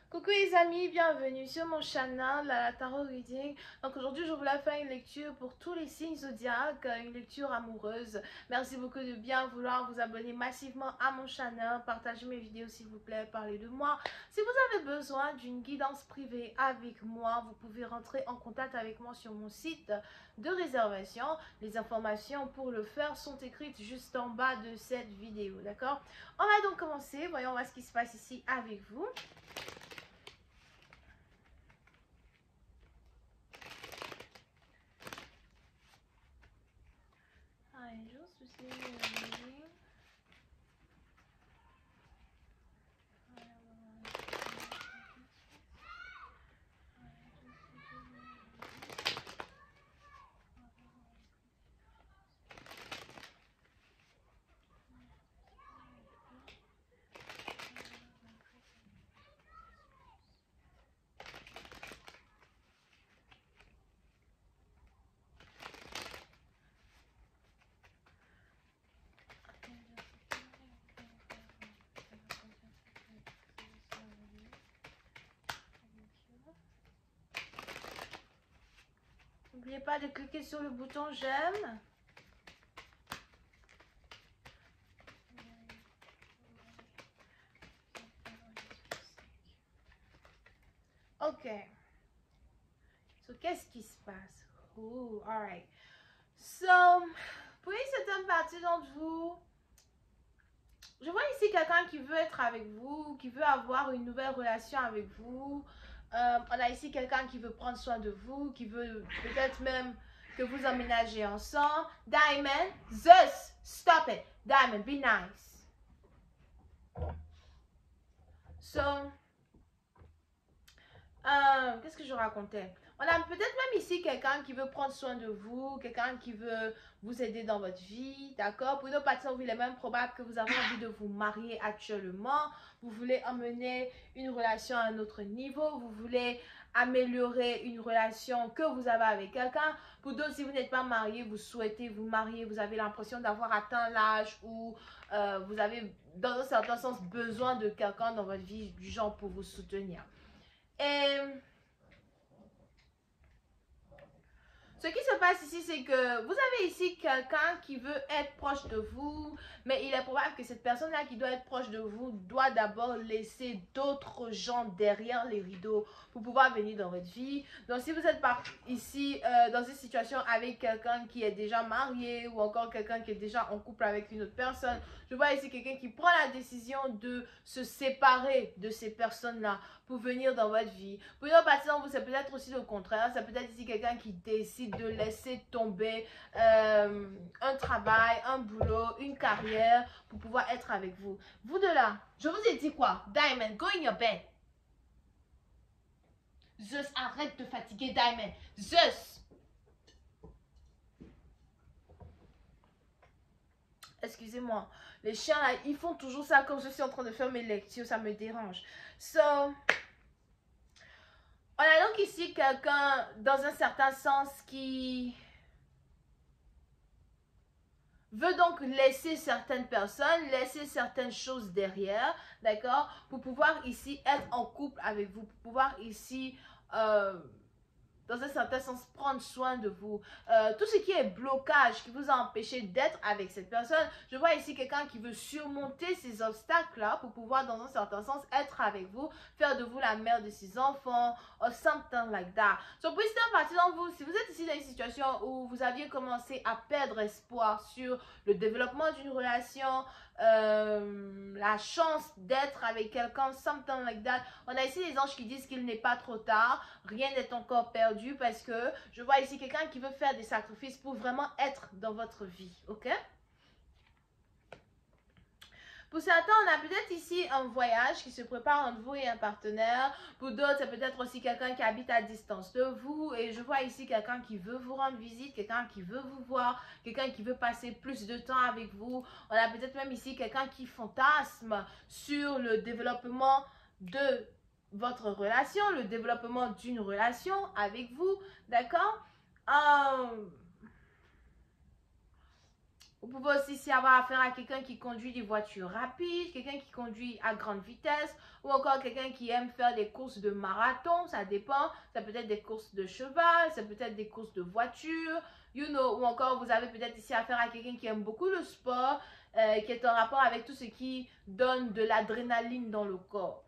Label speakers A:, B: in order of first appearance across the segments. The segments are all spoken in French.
A: Coucou les amis, bienvenue sur mon channel la Tarot Reading. Donc aujourd'hui je voulais faire une lecture pour tous les signes zodiaques, une lecture amoureuse. Merci beaucoup de bien vouloir vous abonner massivement à mon channel, partagez mes vidéos s'il vous plaît, parlez de moi. Si vous avez besoin d'une guidance privée avec moi, vous pouvez rentrer en contact avec moi sur mon site de réservation. Les informations pour le faire sont écrites juste en bas de cette vidéo, d'accord? On va donc commencer, voyons voir ce qui se passe ici avec vous. Angels receiving. N'oubliez pas de cliquer sur le bouton j'aime. Ok. So, qu'est-ce qui se passe? Oh, alright. So, pour une certaine partie d'entre vous, je vois ici quelqu'un qui veut être avec vous, qui veut avoir une nouvelle relation avec vous. On a ici quelqu'un qui veut prendre soin de vous, qui veut peut-être même que vous emménagez ensemble. Diamond, Zeus, stop it. Diamond, be nice. So, qu'est-ce que je racontais? On a peut-être même ici quelqu'un qui veut prendre soin de vous, quelqu'un qui veut vous aider dans votre vie, d'accord? Pour une autre partie, il est même probable que vous avez envie de vous marier actuellement. Vous voulez emmener une relation à un autre niveau. Vous voulez améliorer une relation que vous avez avec quelqu'un. Pour d'autres, si vous n'êtes pas marié, vous souhaitez vous marier, vous avez l'impression d'avoir atteint l'âge où vous avez, dans un certain sens, besoin de quelqu'un dans votre vie, du genre pour vous soutenir. Et ce qui se passe ici, c'est que vous avez ici quelqu'un qui veut être proche de vous, mais il est probable que cette personne-là qui doit être proche de vous doit d'abord laisser d'autres gens derrière les rideaux pour pouvoir venir dans votre vie. Donc si vous êtes ici dans une situation avec quelqu'un qui est déjà marié ou encore quelqu'un qui est déjà en couple avec une autre personne, je vois ici quelqu'un qui prend la décision de se séparer de ces personnes-là pour venir dans votre vie. Pour une autre partie d'entre vous, c'est peut-être aussi le contraire. C'est peut-être ici quelqu'un qui décide de laisser tomber un travail, un boulot, une carrière pour pouvoir être avec vous. Vous de là, je vous ai dit quoi? Diamond, go in your bed. Zeus, arrête de fatiguer Diamond. Zeus! Excusez-moi. Les chiens là, ils font toujours ça quand je suis en train de faire mes lectures. Ça me dérange. So, on a donc ici quelqu'un, dans un certain sens, qui veut donc laisser certaines personnes, laisser certaines choses derrière, d'accord, pour pouvoir ici être en couple avec vous, pour pouvoir ici, dans un certain sens, prendre soin de vous. Tout ce qui est blocage, qui vous a empêché d'être avec cette personne, je vois ici quelqu'un qui veut surmonter ces obstacles-là pour pouvoir, dans un certain sens, être avec vous, faire de vous la mère de ses enfants, or something like that. So, pour une partie d'entre vous, si vous êtes ici dans une situation où vous aviez commencé à perdre espoir sur le développement d'une relation, la chance d'être avec quelqu'un, something like that. On a ici les anges qui disent qu'il n'est pas trop tard, rien n'est encore perdu parce que je vois ici quelqu'un qui veut faire des sacrifices pour vraiment être dans votre vie, ok? Pour certains, on a peut-être ici un voyage qui se prépare entre vous et un partenaire. Pour d'autres, c'est peut-être aussi quelqu'un qui habite à distance de vous. Et je vois ici quelqu'un qui veut vous rendre visite, quelqu'un qui veut vous voir, quelqu'un qui veut passer plus de temps avec vous. On a peut-être même ici quelqu'un qui fantasme sur le développement de votre relation, le développement d'une relation avec vous, d'accord? Vous pouvez aussi ici avoir affaire à quelqu'un qui conduit des voitures rapides, quelqu'un qui conduit à grande vitesse, ou encore quelqu'un qui aime faire des courses de marathon, ça dépend. Ça peut être des courses de cheval, ça peut être des courses de voiture, you know, ou encore vous avez peut-être ici affaire à quelqu'un qui aime beaucoup le sport, qui est en rapport avec tout ce qui donne de l'adrénaline dans le corps.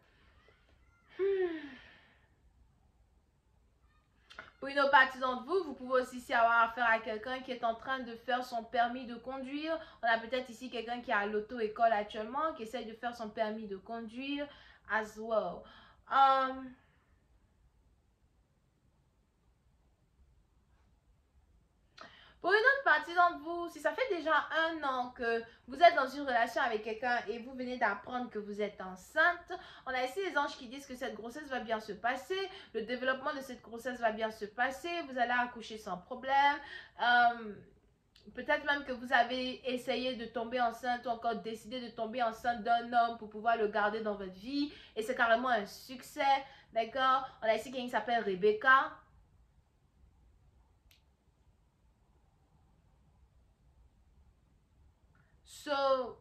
A: Pour une autre partie d'entre vous, vous pouvez aussi ici avoir affaire à quelqu'un qui est en train de faire son permis de conduire. On a peut-être ici quelqu'un qui est à l'auto-école actuellement, qui essaye de faire son permis de conduire as well. Pour une autre partie d'entre vous, si ça fait déjà 1 an que vous êtes dans une relation avec quelqu'un et vous venez d'apprendre que vous êtes enceinte, on a ici les anges qui disent que cette grossesse va bien se passer, le développement de cette grossesse va bien se passer, vous allez accoucher sans problème. Peut-être même que vous avez essayé de tomber enceinte ou encore décidé de tomber enceinte d'un homme pour pouvoir le garder dans votre vie et c'est carrément un succès, d'accord? On a ici quelqu'un qui s'appelle Rebecca. So,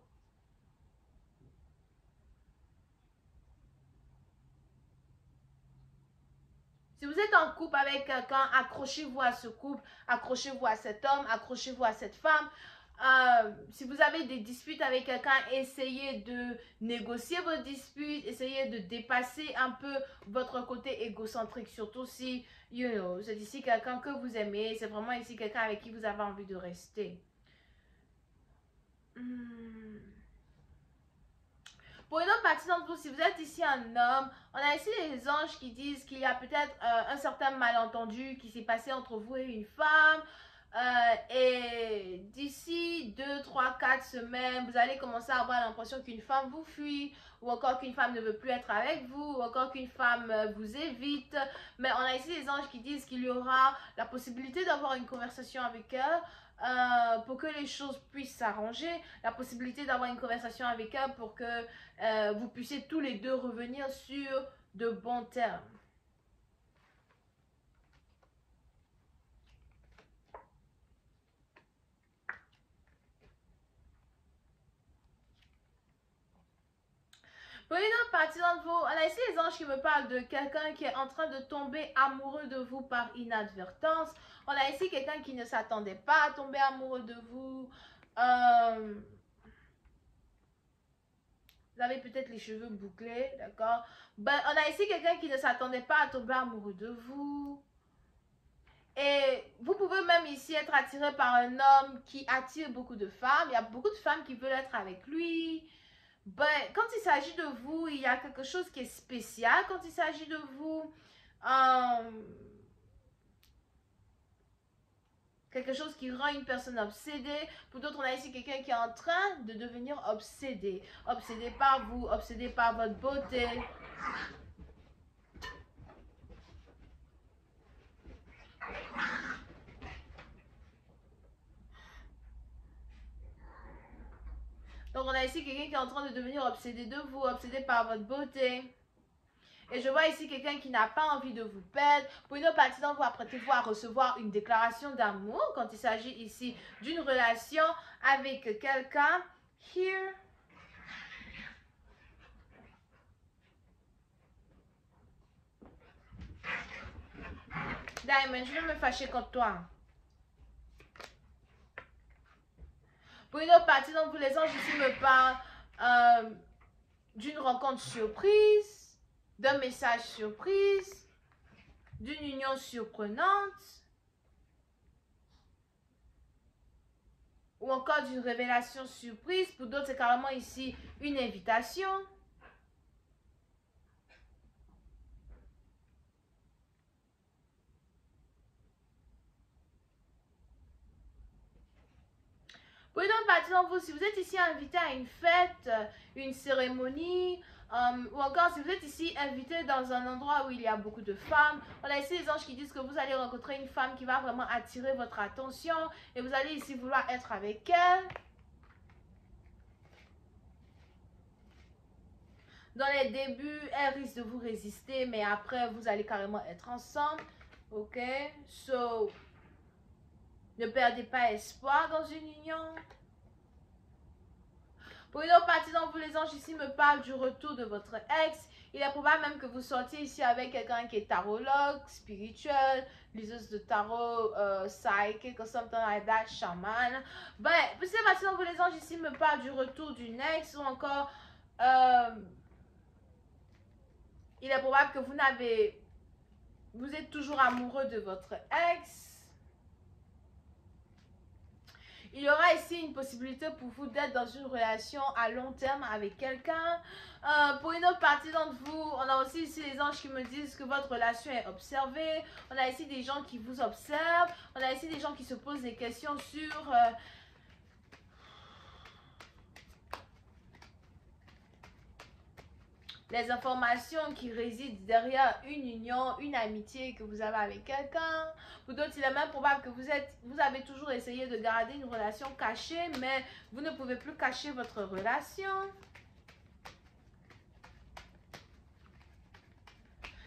A: si vous êtes en couple avec quelqu'un, accrochez-vous à ce couple, accrochez-vous à cet homme, accrochez-vous à cette femme. Si vous avez des disputes avec quelqu'un, essayez de négocier vos disputes, essayez de dépasser un peu votre côté égocentrique, surtout si, you know, c'est ici quelqu'un que vous aimez, c'est vraiment ici quelqu'un avec qui vous avez envie de rester. Pour une autre partie d'entre vous, si vous êtes ici un homme, on a ici les anges qui disent qu'il y a peut-être un certain malentendu qui s'est passé entre vous et une femme. Et d'ici 2, 3, 4 semaines, vous allez commencer à avoir l'impression qu'une femme vous fuit, ou encore qu'une femme ne veut plus être avec vous, ou encore qu'une femme vous évite. Mais on a ici les anges qui disent qu'il y aura la possibilité d'avoir une conversation avec elle. Pour que les choses puissent s'arranger, la possibilité d'avoir une conversation avec elle pour que vous puissiez tous les deux revenir sur de bons termes. Pour une autre partie d'entre vous, on a ici les anges qui me parlent de quelqu'un qui est en train de tomber amoureux de vous par inadvertance. On a ici quelqu'un qui ne s'attendait pas à tomber amoureux de vous. Vous avez peut-être les cheveux bouclés, d'accord? Ben, on a ici quelqu'un qui ne s'attendait pas à tomber amoureux de vous. Et vous pouvez même ici être attiré par un homme qui attire beaucoup de femmes. Il y a beaucoup de femmes qui veulent être avec lui. Ben, quand il s'agit de vous, il y a quelque chose qui est spécial quand il s'agit de vous. Quelque chose qui rend une personne obsédée. Pour d'autres, on a ici quelqu'un qui est en train de devenir obsédé. Obsédé par vous, obsédé par votre beauté. Donc, on a ici quelqu'un qui est en train de devenir obsédé de vous, obsédé par votre beauté. Et je vois ici quelqu'un qui n'a pas envie de vous perdre. Pour une autre partie d'entre vous, apprêtez-vous à recevoir une déclaration d'amour quand il s'agit ici d'une relation avec quelqu'un. Here. Diamond, je vais me fâcher contre toi. Pour une autre partie d'entre vous, les anges ici me parlent d'une rencontre surprise, d'un message surprise, d'une union surprenante, ou encore d'une révélation surprise. Pour d'autres, c'est carrément ici une invitation. Pour une autre partie d'entre vous, si vous êtes ici invité à une fête, une cérémonie, ou encore si vous êtes ici invité dans un endroit où il y a beaucoup de femmes, on a ici les anges qui disent que vous allez rencontrer une femme qui va vraiment attirer votre attention et vous allez ici vouloir être avec elle. Dans les débuts, elle risque de vous résister, mais après, vous allez carrément être ensemble. Ok? So, ne perdez pas espoir dans une union. Pour une autre partie d'entre vous, les anges ici me parlent du retour de votre ex. Il est probable même que vous sortiez ici avec quelqu'un qui est tarologue, spirituel, liseuse de tarot, psychic or something like that, chaman. Ben, pour cette partie d'entre vous, les anges ici me parlent du retour d'une ex ou encore... il est probable que vous êtes toujours amoureux de votre ex. Il y aura ici une possibilité pour vous d'être dans une relation à long terme avec quelqu'un. Pour une autre partie d'entre vous, on a aussi ici les anges qui me disent que votre relation est observée. On a ici des gens qui vous observent. On a ici des gens qui se posent des questions sur... les informations qui résident derrière une union, une amitié que vous avez avec quelqu'un. Pour d'autres, il est même probable que vous avez toujours essayé de garder une relation cachée, mais vous ne pouvez plus cacher votre relation.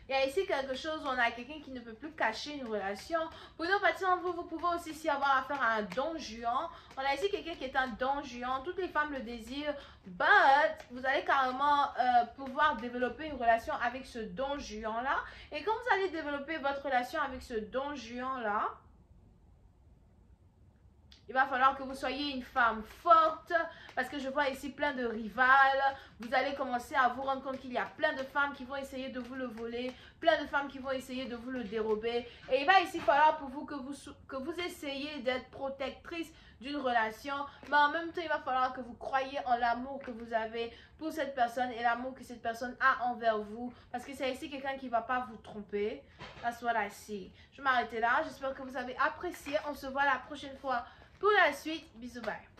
A: Il y a ici quelque chose où on a quelqu'un qui ne peut plus cacher une relation. Pour une partie d'entre vous, vous pouvez aussi ici avoir affaire à un don juan. On a ici quelqu'un qui est un don juan. Toutes les femmes le désirent. But, vous allez carrément pouvoir développer une relation avec ce don juan-là. Et quand vous allez développer votre relation avec ce don juan-là, il va falloir que vous soyez une femme forte parce que je vois ici plein de rivales. Vous allez commencer à vous rendre compte qu'il y a plein de femmes qui vont essayer de vous le voler, plein de femmes qui vont essayer de vous le dérober. Et il va ici falloir pour vous que vous essayiez d'être protectrice d'une relation, mais en même temps, il va falloir que vous croyiez en l'amour que vous avez pour cette personne et l'amour que cette personne a envers vous, parce que c'est ici quelqu'un qui ne va pas vous tromper. That's what I see. Je vais m'arrêter là. J'espère que vous avez apprécié. On se voit la prochaine fois pour la suite. Bisous, bye.